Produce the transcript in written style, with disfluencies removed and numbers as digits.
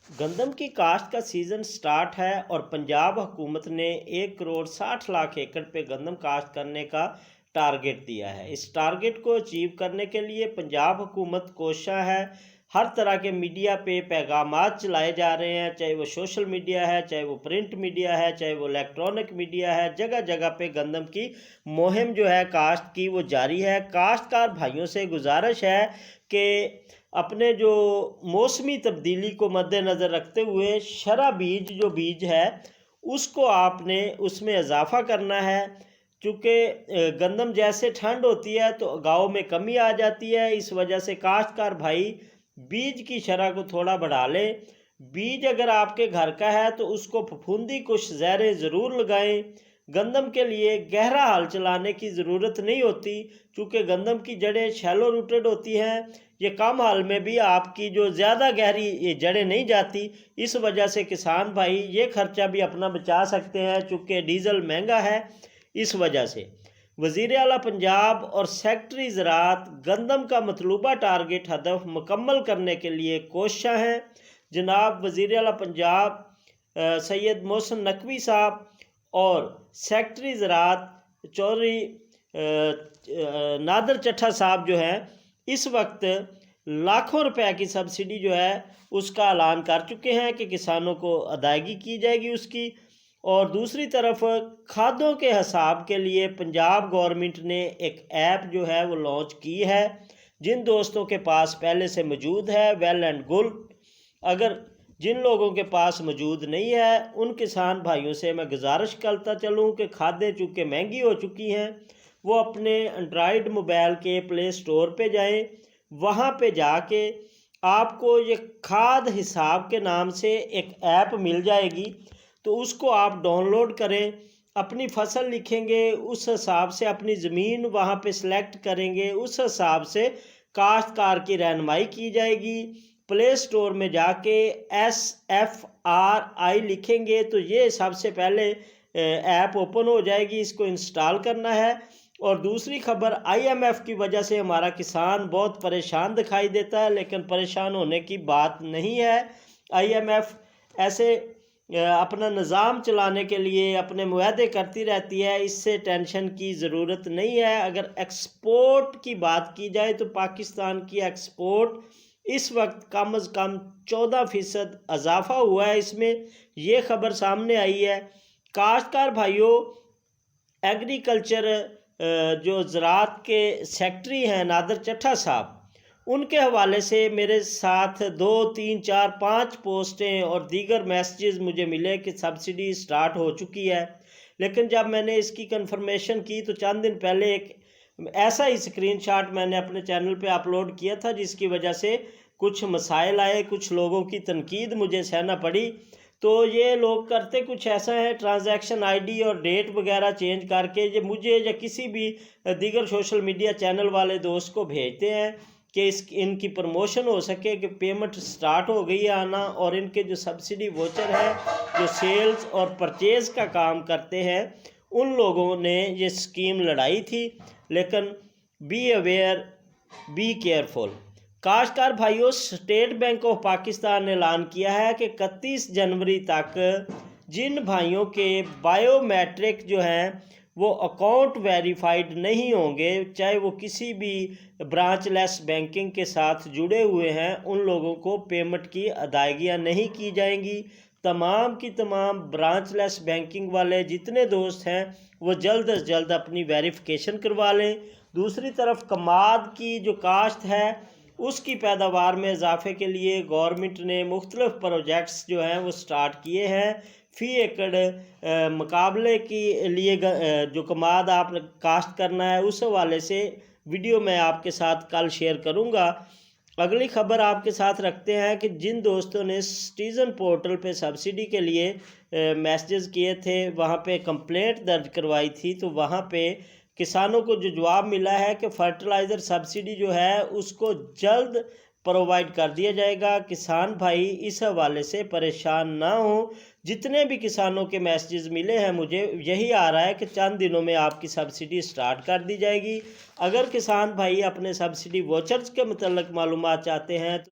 गंदम की काश्त का सीज़न स्टार्ट है और पंजाब हुकूमत ने 1,60,00,000 एकड़ पे गंदम काश्त करने का टारगेट दिया है। इस टारगेट को अचीव करने के लिए पंजाब हुकूमत कोशिश है। हर तरह के मीडिया पे पैगामात चलाए जा रहे हैं, चाहे वो सोशल मीडिया है, चाहे वो प्रिंट मीडिया है, चाहे वो इलेक्ट्रॉनिक मीडिया है। जगह जगह पे गंदम की मुहिम जो है काश्त की वो जारी है। काश्तकार भाइयों से गुजारिश है कि अपने जो मौसमी तब्दीली को मद्देनज़र रखते हुए शरा बीज जो बीज है उसको आपने उसमें इजाफ़ा करना है। चूँकि गंदम जैसे ठंड होती है तो गाँव में कमी आ जाती है, इस वजह से काश्तकार भाई बीज की शरह को थोड़ा बढ़ा लें। बीज अगर आपके घर का है तो उसको फफूंदी कुछ ज़हरें ज़रूर लगाएं। गंदम के लिए गहरा हल चलाने की ज़रूरत नहीं होती, चूँकि गंदम की जड़ें शैलो रूटेड होती हैं। ये कम हाल में भी आपकी जो ज़्यादा गहरी ये जड़ें नहीं जाती, इस वजह से किसान भाई ये खर्चा भी अपना बचा सकते हैं, चूँकि डीज़ल महंगा है। इस वजह से वज़ीर आला पंजाब और सेक्रेटरी ज़राअत गंदम का मतलूबा टारगेट हदफ मुकम्मल करने के लिए कोशिश हैं। जनाब वज़ीर आला पंजाब सैयद मोहसिन नकवी साहब और सेक्रेटरी ज़राअत चौधरी नादर चट्ठा साहब जो हैं इस वक्त लाखों रुपए की सब्सिडी जो है उसका ऐलान कर चुके हैं कि किसानों को अदायगी की जाएगी उसकी। और दूसरी तरफ खादों के हिसाब के लिए पंजाब गवर्नमेंट ने एक ऐप जो है वो लॉन्च की है। जिन दोस्तों के पास पहले से मौजूद है वेल एंड गुड, अगर जिन लोगों के पास मौजूद नहीं है उन किसान भाइयों से मैं गुजारिश करता चलूँ कि खादें चूँकि महंगी हो चुकी हैं, वो अपने एंड्रॉयड मोबाइल के प्ले स्टोर पे जाएं। वहाँ पे जाके आपको ये खाद हिसाब के नाम से एक ऐप मिल जाएगी, तो उसको आप डाउनलोड करें। अपनी फसल लिखेंगे, उस हिसाब से अपनी ज़मीन वहाँ पे सिलेक्ट करेंगे, उस हिसाब से काश्तकार की रहनुमाई की जाएगी। प्ले स्टोर में जाके SFRI लिखेंगे तो ये सबसे पहले ऐप ओपन हो जाएगी, इसको इंस्टॉल करना है। और दूसरी खबर, IMF की वजह से हमारा किसान बहुत परेशान दिखाई देता है, लेकिन परेशान होने की बात नहीं है। IMF ऐसे अपना निज़ाम चलाने के लिए अपने मुआहदे करती रहती है, इससे टेंशन की ज़रूरत नहीं है। अगर एक्सपोर्ट की बात की जाए तो पाकिस्तान की एक्सपोर्ट इस वक्त कम अज़ कम 14% इजाफा हुआ है, इसमें ये खबर सामने आई है। काश्तकार भाइयों, एग्रीकल्चर जो ज़राअत के सेक्रेटरी हैं नादर चट्ठा साहब, उनके हवाले से मेरे साथ 2, 3, 4, 5 पोस्टें और दीगर मैसेजेस मुझे मिले कि सब्सिडी स्टार्ट हो चुकी है। लेकिन जब मैंने इसकी कंफर्मेशन की तो चंद दिन पहले एक ऐसा ही स्क्रीनशॉट मैंने अपने चैनल पे अपलोड किया था, जिसकी वजह से कुछ मसाइल आए, कुछ लोगों की तनकीद मुझे सहना पड़ी। तो ये लोग करते कुछ ऐसा है, ट्रांजैक्शन ID और डेट वगैरह चेंज करके ये मुझे या किसी भी दीगर सोशल मीडिया चैनल वाले दोस्त को भेजते हैं कि इनकी प्रमोशन हो सके कि पेमेंट स्टार्ट हो गई है आना। और इनके जो सब्सिडी वोचर है जो सेल्स और परचेज़ का काम करते हैं, उन लोगों ने ये स्कीम लड़ाई थी। लेकिन बी अवेयर, बी केयरफुल। काश्तकार भाइयों, स्टेट बैंक ऑफ पाकिस्तान ने ऐलान किया है कि 31 जनवरी तक जिन भाइयों के बायोमेट्रिक जो हैं वो अकाउंट वेरीफाइड नहीं होंगे, चाहे वो किसी भी ब्रांचलेस बैंकिंग के साथ जुड़े हुए हैं, उन लोगों को पेमेंट की अदायगियां नहीं की जाएंगी। तमाम की तमाम ब्रांचलेस बैंकिंग वाले जितने दोस्त हैं वो जल्द अज जल्द अपनी वेरिफिकेशन करवा लें। दूसरी तरफ कमाद की जो काश्त है उसकी पैदावार में इजाफे के लिए गवर्नमेंट ने मुख्तलिफ प्रोजेक्ट्स जो हैं वो स्टार्ट किए हैं। फ़ी एकड़ मुकाबले के लिए जो कमाद आप काश्त करना है उस हवाले से वीडियो मैं आपके साथ कल शेयर करूंगा। अगली खबर आपके साथ रखते हैं कि जिन दोस्तों ने सिटीज़न पोर्टल पे सब्सिडी के लिए मैसेजेस किए थे, वहाँ पे कंप्लेंट दर्ज करवाई थी, तो वहाँ पे किसानों को जो जवाब मिला है कि फर्टिलाइज़र सब्सिडी जो है उसको जल्द प्रोवाइड कर दिया जाएगा। किसान भाई इस हवाले से परेशान ना हो। जितने भी किसानों के मैसेजेस मिले हैं मुझे यही आ रहा है कि चंद दिनों में आपकी सब्सिडी स्टार्ट कर दी जाएगी। अगर किसान भाई अपने सब्सिडी वोचर्स के मतलब मालूमात चाहते हैं तो